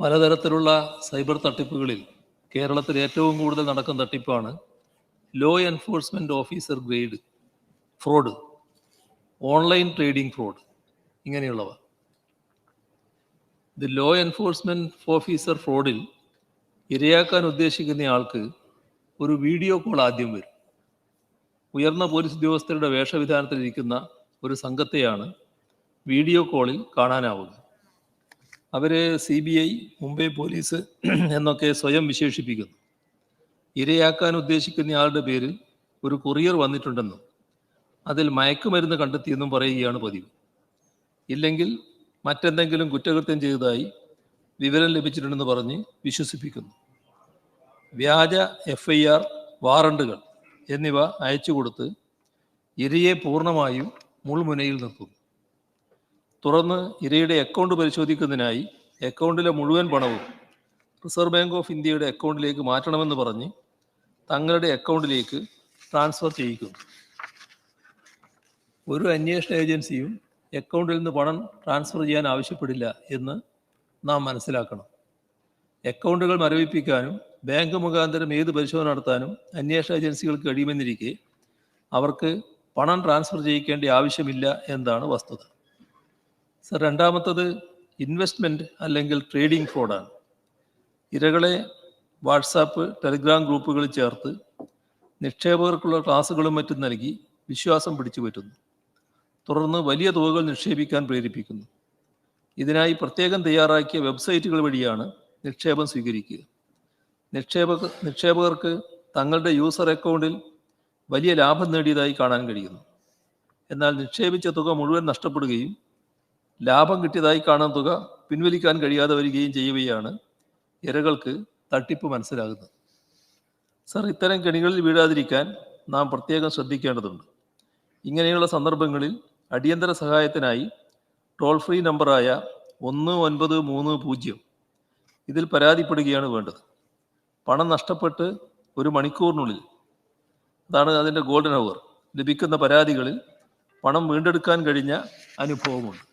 പലതരത്തിലുള്ള സൈബർ തട്ടിപ്പുകളിൽ കേരളത്തിൽ ഏറ്റവും കൂടുതൽ നടക്കുന്ന തട്ടിപ്പാണ് law enforcement officer grade fraud, online trading fraud ഇങ്ങനെയുള്ളവ. ഇത് ലോ എൻഫോഴ്സ്മെൻറ്റ് ഓഫീസർ ഫ്രോഡിൽ ഇരയാക്കാൻ ഉദ്ദേശിക്കുന്ന ആൾക്ക് ഒരു വീഡിയോ കോൾ ആദ്യം വരും. ഉയർന്ന പോലീസ് ഉദ്യോഗസ്ഥരുടെ വേഷവിധാനത്തിലിരിക്കുന്ന ഒരു സംഘത്തെയാണ് വീഡിയോ കോളിൽ കാണാനാവുക. അവർ CBI, മുംബൈ പോലീസ് എന്നൊക്കെ സ്വയം വിശേഷിപ്പിക്കുന്നു. ഇരയാക്കാൻ ഉദ്ദേശിക്കുന്നയാളുടെ പേരിൽ ഒരു കൊറിയർ വന്നിട്ടുണ്ടെന്നും അതിൽ മയക്കുമരുന്ന് കണ്ടെത്തിയെന്നും പറയുകയാണ് പതിവ്. ഇല്ലെങ്കിൽ മറ്റെന്തെങ്കിലും കുറ്റകൃത്യം ചെയ്തതായി വിവരം ലഭിച്ചിട്ടുണ്ടെന്ന് പറഞ്ഞ് വിശ്വസിപ്പിക്കുന്നു. വ്യാജ FIR, വാറണ്ടുകൾ എന്നിവ അയച്ചു കൊടുത്ത് ഇരയെ പൂർണ്ണമായും മുൾമുനയിൽ നിർത്തുന്നു. തുടർന്ന് ഇരയുടെ അക്കൗണ്ട് പരിശോധിക്കുന്നതിനായി അക്കൗണ്ടിലെ മുഴുവൻ പണവും റിസർവ് ബാങ്ക് ഓഫ് ഇന്ത്യയുടെ അക്കൗണ്ടിലേക്ക് മാറ്റണമെന്ന് പറഞ്ഞ് തങ്ങളുടെ അക്കൗണ്ടിലേക്ക് ട്രാൻസ്ഫർ ചെയ്യിക്കുന്നു. ഒരു അന്വേഷണ ഏജൻസിയും അക്കൗണ്ടിൽ നിന്ന് പണം ട്രാൻസ്ഫർ ചെയ്യാൻ ആവശ്യപ്പെടില്ല എന്ന് നാം മനസ്സിലാക്കണം. അക്കൗണ്ടുകൾ മരവിപ്പിക്കാനും ബാങ്ക് മുഖാന്തരം ഏത് പരിശോധന നടത്താനും അന്വേഷണ ഏജൻസികൾക്ക് കഴിയുമെന്നിരിക്കെ അവർക്ക് പണം ട്രാൻസ്ഫർ ചെയ്യിക്കേണ്ട ആവശ്യമില്ല എന്നതാണ് വസ്തുത. രണ്ടാമത്തത് ഇൻവെസ്റ്റ്മെൻറ്റ് അല്ലെങ്കിൽ ട്രേഡിംഗ് ഫ്രോഡാണ്. ഇരകളെ വാട്സാപ്പ്, ടെലിഗ്രാം ഗ്രൂപ്പുകളിൽ ചേർത്ത് നിക്ഷേപകർക്കുള്ള ക്ലാസുകളും മറ്റും നൽകി വിശ്വാസം പിടിച്ചു പറ്റുന്നു. തുടർന്ന് വലിയ തുകകൾ നിക്ഷേപിക്കാൻ പ്രേരിപ്പിക്കുന്നു. ഇതിനായി പ്രത്യേകം തയ്യാറാക്കിയ വെബ്സൈറ്റുകൾ വഴിയാണ് നിക്ഷേപം സ്വീകരിക്കുക. നിക്ഷേപകർക്ക് തങ്ങളുടെ യൂസർ അക്കൗണ്ടിൽ വലിയ ലാഭം നേടിയതായി കാണാൻ കഴിയുന്നു. എന്നാൽ നിക്ഷേപിച്ച തുക മുഴുവൻ നഷ്ടപ്പെടുകയും ലാഭം കിട്ടിയതായി കാണുന്ന തുക പിൻവലിക്കാൻ കഴിയാതെ വരികയും ചെയ്യുകയാണ് ഇരകൾക്ക് തട്ടിപ്പ് മനസ്സിലാകുന്നത്. ഇത്തരം കെണികളിൽ വീഴാതിരിക്കാൻ നാം പ്രത്യേകം ശ്രദ്ധിക്കേണ്ടതുണ്ട്. ഇങ്ങനെയുള്ള സന്ദർഭങ്ങളിൽ അടിയന്തര സഹായത്തിനായി ടോൾ ഫ്രീ നമ്പറായ 1930 ഇതിൽ പരാതിപ്പെടുകയാണ് വേണ്ടത്. പണം നഷ്ടപ്പെട്ട് 1 മണിക്കൂറിനുള്ളിൽ, അതാണ് അതിൻ്റെ ഗോൾഡൻ അവർ, ലഭിക്കുന്ന പരാതികളിൽ പണം വീണ്ടെടുക്കാൻ കഴിഞ്ഞ അനുഭവമുണ്ട്.